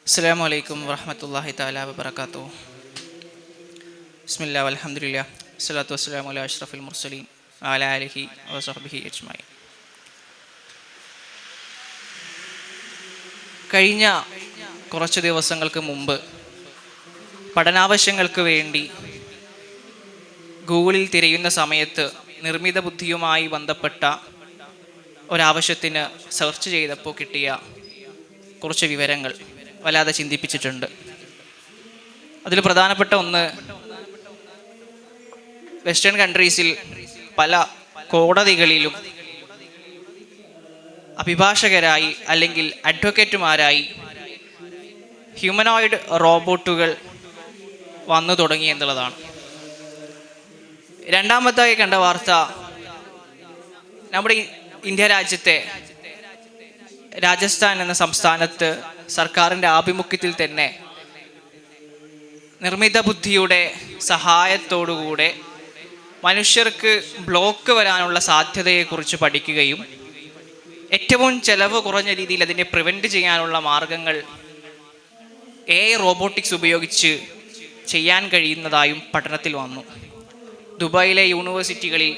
അസ്സലാമു അലൈക്കും വറഹ്മത്തുള്ളാഹി തആല വബറകാതുഹു. ബിസ്മില്ലാഹി വൽഹംദുലില്ലാഹി വസ്സലാത്തു വസ്സലാമു അലാ അഷ്റഫിൽ മുർസലീൻ വഅലാ ആലിഹി വസഹ്ബിഹി അജ്മഈൻ. കഴിഞ്ഞ കുറച്ച് ദിവസങ്ങൾക്ക് മുമ്പ് പഠനാവശ്യങ്ങൾക്ക് വേണ്ടി ഗൂഗിളിൽ തിരയുന്ന സമയത്ത് നിർമ്മിത ബുദ്ധിയുമായി ബന്ധപ്പെട്ട ഒരാവശ്യത്തിന് സെർച്ച് ചെയ്തപ്പോൾ കിട്ടിയ കുറച്ച് വിവരങ്ങൾ വല്ലാതെ ചിന്തിപ്പിച്ചിട്ടുണ്ട്. അതിൽ പ്രധാനപ്പെട്ട ഒന്ന്, വെസ്റ്റേൺ കൺട്രീസിൽ പല കോടതികളിലും അഭിഭാഷകരായി അല്ലെങ്കിൽ അഡ്വക്കേറ്റുമാരായി ഹ്യൂമനോയിഡ് റോബോട്ടുകൾ വന്നു തുടങ്ങി എന്നുള്ളതാണ്. രണ്ടാമതായി കണ്ട വാർത്ത, നമ്മുടെ ഇന്ത്യ രാജ്യത്തെ രാജസ്ഥാൻ എന്ന സംസ്ഥാനത്ത് സർക്കാരിൻ്റെ ആഭിമുഖ്യത്തിൽ തന്നെ നിർമ്മിത ബുദ്ധിയുടെ സഹായത്തോടുകൂടെ മനുഷ്യർക്ക് ബ്ലോക്ക് വരാനുള്ള സാധ്യതയെക്കുറിച്ച് പഠിക്കുകയും ഏറ്റവും ചെലവ് കുറഞ്ഞ രീതിയിൽ അതിനെ പ്രിവെൻറ്റ് ചെയ്യാനുള്ള മാർഗങ്ങൾ AI റോബോട്ടിക്സ് ഉപയോഗിച്ച് ചെയ്യാൻ കഴിയുന്നതായും പഠനത്തിൽ വന്നു. ദുബായിലെ യൂണിവേഴ്സിറ്റികളിൽ,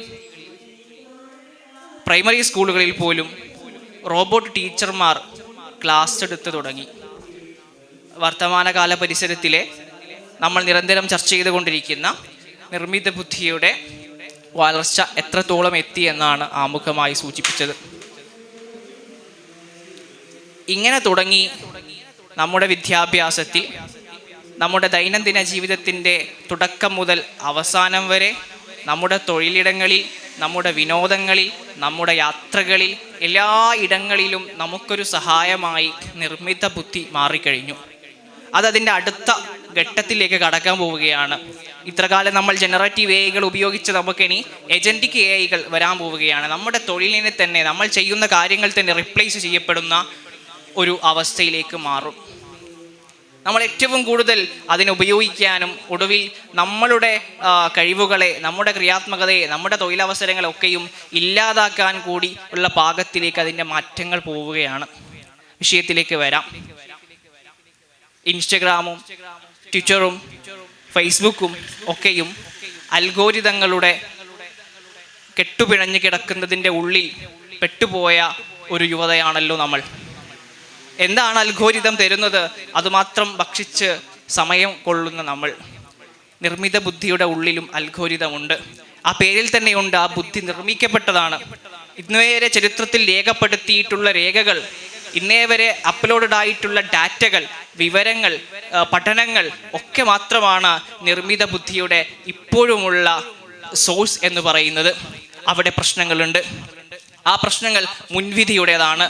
പ്രൈമറി സ്കൂളുകളിൽ പോലും റോബോട്ട് ടീച്ചർമാർ ക്ലാസ് എടുത്ത് തുടങ്ങി. വർത്തമാനകാല പരിസരത്തിലെ നമ്മൾ നിരന്തരം ചർച്ച ചെയ്തുകൊണ്ടിരിക്കുന്ന നിർമ്മിത ബുദ്ധിയുടെ വളർച്ച എത്രത്തോളം എത്തി എന്നാണ് ആമുഖമായി സൂചിപ്പിച്ചത്. ഇങ്ങനെ തുടങ്ങി നമ്മുടെ വിദ്യാഭ്യാസത്തിൽ, നമ്മുടെ ദൈനംദിന ജീവിതത്തിൻ്റെ തുടക്കം മുതൽ അവസാനം വരെ, നമ്മുടെ തൊഴിലിടങ്ങളിൽ, നമ്മുടെ വിനോദങ്ങളിൽ, നമ്മുടെ യാത്രകളിൽ, എല്ലാ ഇടങ്ങളിലും നമുക്കൊരു സഹായമായി നിർമ്മിത ബുദ്ധി മാറിക്കഴിഞ്ഞു. അതതിൻ്റെ അടുത്ത ഘട്ടത്തിലേക്ക് കടക്കാൻ പോവുകയാണ്. ഇത്രകാലം നമ്മൾ ജനറേറ്റീവ് AI ഉപയോഗിച്ച് നമുക്കിനി ഏജൻറ്റിക് AI വരാൻ പോവുകയാണ്. നമ്മുടെ തൊഴിലിനെ തന്നെ, നമ്മൾ ചെയ്യുന്ന കാര്യങ്ങൾ തന്നെ റിപ്ലേസ് ചെയ്യപ്പെടുന്ന ഒരു അവസ്ഥയിലേക്ക് മാറും. നമ്മൾ ഏറ്റവും കൂടുതൽ അതിനുപയോഗിക്കാനും ഒടുവിൽ നമ്മളുടെ കഴിവുകളെ, നമ്മുടെ ക്രിയാത്മകതയെ, നമ്മുടെ തൊഴിലവസരങ്ങളൊക്കെയും ഇല്ലാതാക്കാൻ കൂടി ഉള്ള പാകത്തിലേക്ക് അതിൻ്റെ മാറ്റങ്ങൾ പോവുകയാണ്. വിഷയത്തിലേക്ക് വരാം. ഇൻസ്റ്റഗ്രാമും ട്വിറ്ററും ഫേസ്ബുക്കും ഒക്കെയും അൽഗോരിതങ്ങളുടെ കെട്ടുപിണഞ്ഞ് കിടക്കുന്നതിൻ്റെ ഉള്ളിൽ പെട്ടുപോയ ഒരു യുവതയാണല്ലോ നമ്മൾ. എന്താണ് അൽഗോരിതം തരുന്നത്? അതുമാത്രം ഭക്ഷിച്ച് സമയം കൊള്ളുന്ന നമ്മൾ. നിർമ്മിത ബുദ്ധിയുടെ ഉള്ളിലും അൽഗോരിതമുണ്ട്. ആ പേരിൽ തന്നെയുണ്ട്, ആ ബുദ്ധി നിർമ്മിക്കപ്പെട്ടതാണ്. ഇന്നുവരെ ചരിത്രത്തിൽ രേഖപ്പെടുത്തിയിട്ടുള്ള രേഖകൾ, ഇന്നേ വരെ അപ്ലോഡഡ് ആയിട്ടുള്ള ഡാറ്റകൾ, വിവരങ്ങൾ, പഠനങ്ങൾ ഒക്കെ മാത്രമാണ് നിർമ്മിത ബുദ്ധിയുടെ ഇപ്പോഴുമുള്ള സോഴ്സ് എന്ന് പറയുന്നത്. അവിടെ പ്രശ്നങ്ങളുണ്ട്. ആ പ്രശ്നങ്ങൾ മുൻവിധിയുടേതാണ്.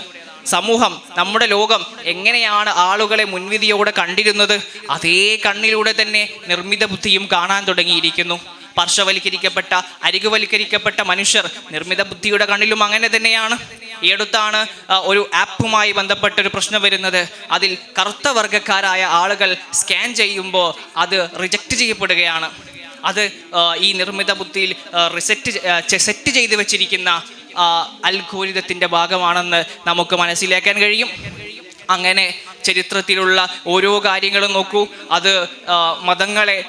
സമൂഹം, നമ്മുടെ ലോകം എങ്ങനെയാണ് ആളുകളെ മുൻവിധിയോടെ കണ്ടിരുന്നത്, അതേ കണ്ണിലൂടെ തന്നെ നിർമ്മിത ബുദ്ധിയും കാണാൻ തുടങ്ങിയിരിക്കുന്നു. പാർശ്വവൽക്കരിക്കപ്പെട്ട, അരികുവൽക്കരിക്കപ്പെട്ട മനുഷ്യർ നിർമ്മിത ബുദ്ധിയുടെ കണ്ണിലും അങ്ങനെ തന്നെയാണ്. ഈ അടുത്താണ് ഒരു ആപ്പുമായി ബന്ധപ്പെട്ടൊരു പ്രശ്നം വരുന്നത്. അതിൽ കറുത്ത വർഗ്ഗക്കാരായ ആളുകൾ സ്കാൻ ചെയ്യുമ്പോൾ അത് റിജക്റ്റ് ചെയ്യപ്പെടുകയാണ്. അത് ഈ നിർമ്മിത ബുദ്ധിയിൽ സെറ്റ് ചെയ്ത് വെച്ചിരിക്കുന്ന അൽഗോരിതത്തിൻ്റെ ഭാഗമാണെന്ന് നമുക്ക് മനസ്സിലാക്കാൻ കഴിയും. അങ്ങനെ ചരിത്രത്തിലുള്ള ഓരോ കാര്യങ്ങളും നോക്കൂ. അത് മതങ്ങളെ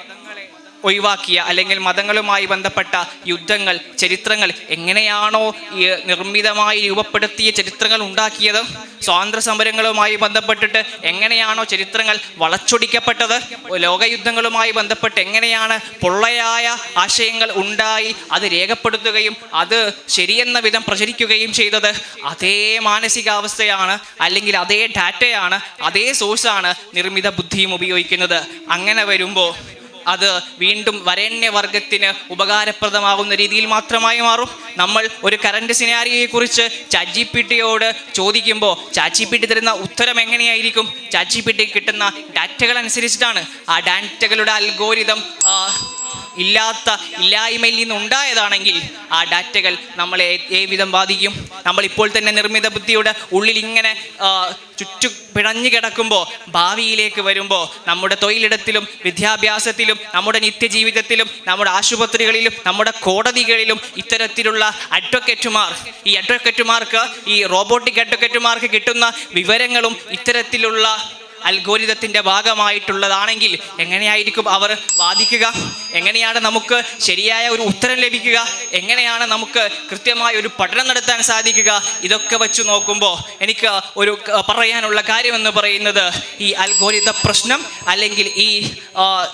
ഒഴിവാക്കിയ, അല്ലെങ്കിൽ മതങ്ങളുമായി ബന്ധപ്പെട്ട യുദ്ധങ്ങൾ, ചരിത്രങ്ങൾ എങ്ങനെയാണോ നിർമ്മിതമായി രൂപപ്പെടുത്തിയ ചരിത്രങ്ങൾ ഉണ്ടാക്കിയത്, സ്വാതന്ത്ര്യ സമരങ്ങളുമായി ബന്ധപ്പെട്ടിട്ട് എങ്ങനെയാണോ ചരിത്രങ്ങൾ വളച്ചൊടിക്കപ്പെട്ടത്, ലോകയുദ്ധങ്ങളുമായി ബന്ധപ്പെട്ട് എങ്ങനെയാണ് പൊള്ളയായ ആശയങ്ങൾ ഉണ്ടായി അത് രേഖപ്പെടുത്തുകയും അത് ശരിയെന്ന വിധം പ്രചരിക്കുകയും ചെയ്തത്, അതേ മാനസികാവസ്ഥയാണ്, അല്ലെങ്കിൽ അതേ ഡാറ്റയാണ്, അതേ സോഴ്സാണ് നിർമ്മിത ബുദ്ധിയും ഉപയോഗിക്കുന്നത്. അങ്ങനെ വരുമ്പോൾ അത് വീണ്ടും വരേണ്യവർഗത്തിന് ഉപകാരപ്രദമാകുന്ന രീതിയിൽ മാത്രമായി മാറും. നമ്മൾ ഒരു കറണ്ട് സിനാരിയോയെക്കുറിച്ച് ChatGPT-യോട് ചോദിക്കുമ്പോൾ ChatGPT തരുന്ന ഉത്തരം എങ്ങനെയായിരിക്കും? ChatGPT കിട്ടുന്ന ഡാറ്റകൾ അനുസരിച്ചിട്ടാണ്. ആ ഡാറ്റകളുടെ അൽഗോരിതം ഇല്ലായ്മയിൽ നിന്നുണ്ടായതാണെങ്കിൽ ആ ഡാറ്റകൾ നമ്മളെ ഏവിധം ബാധിക്കും. നമ്മളിപ്പോൾ തന്നെ നിർമ്മിത ബുദ്ധിയുടെ ഉള്ളിൽ ഇങ്ങനെ പിണഞ്ഞു കിടക്കുമ്പോൾ, ഭാവിയിലേക്ക് വരുമ്പോൾ നമ്മുടെ തൊഴിലിടത്തിലും വിദ്യാഭ്യാസത്തിലും നമ്മുടെ നിത്യജീവിതത്തിലും നമ്മുടെ ആശുപത്രികളിലും നമ്മുടെ കോടതികളിലും ഇത്തരത്തിലുള്ള അഡ്വക്കേറ്റുമാർ, ഈ അഡ്വക്കേറ്റുമാർക്ക്, ഈ റോബോട്ടിക് അഡ്വക്കേറ്റുമാർക്ക് കിട്ടുന്ന വിവരങ്ങളും ഇത്തരത്തിലുള്ള അൽഗോരിതത്തിൻ്റെ ഭാഗമായിട്ടുള്ളതാണെങ്കിൽ എങ്ങനെയായിരിക്കും അവർ വാദിക്കുക? എങ്ങനെയാണ് നമുക്ക് ശരിയായ ഒരു ഉത്തരം ലഭിക്കുക? എങ്ങനെയാണ് നമുക്ക് കൃത്യമായ ഒരു പഠനം നടത്താൻ സാധിക്കുക? ഇതൊക്കെ വെച്ച് നോക്കുമ്പോൾ എനിക്ക് ഒരു പറയാനുള്ള കാര്യമെന്ന് പറയുന്നത്, ഈ അൽഗോരിത പ്രശ്നം അല്ലെങ്കിൽ ഈ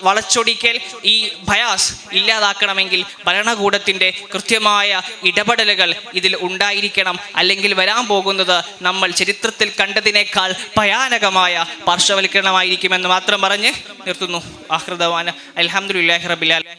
വളച്ചൊടിക്കൽ, ഈ ബയാസ് ഇല്ലാതാക്കണമെങ്കിൽ ഭരണകൂടത്തിൻ്റെ കൃത്യമായ ഇടപെടലുകൾ ഇതിൽ ഉണ്ടായിരിക്കണം. അല്ലെങ്കിൽ വരാൻ പോകുന്നത് നമ്മൾ ചരിത്രത്തിൽ കണ്ടതിനേക്കാൾ ഭയാനകമായ പാർശ്വവൽക്കരണമായിരിക്കുമെന്ന് മാത്രം പറഞ്ഞ് നിർത്തുന്നു. ആഖിറു ദഅ്വാന അൽഹംദുലില്ലാഹി റബ്ബിൽ ആലമീൻ.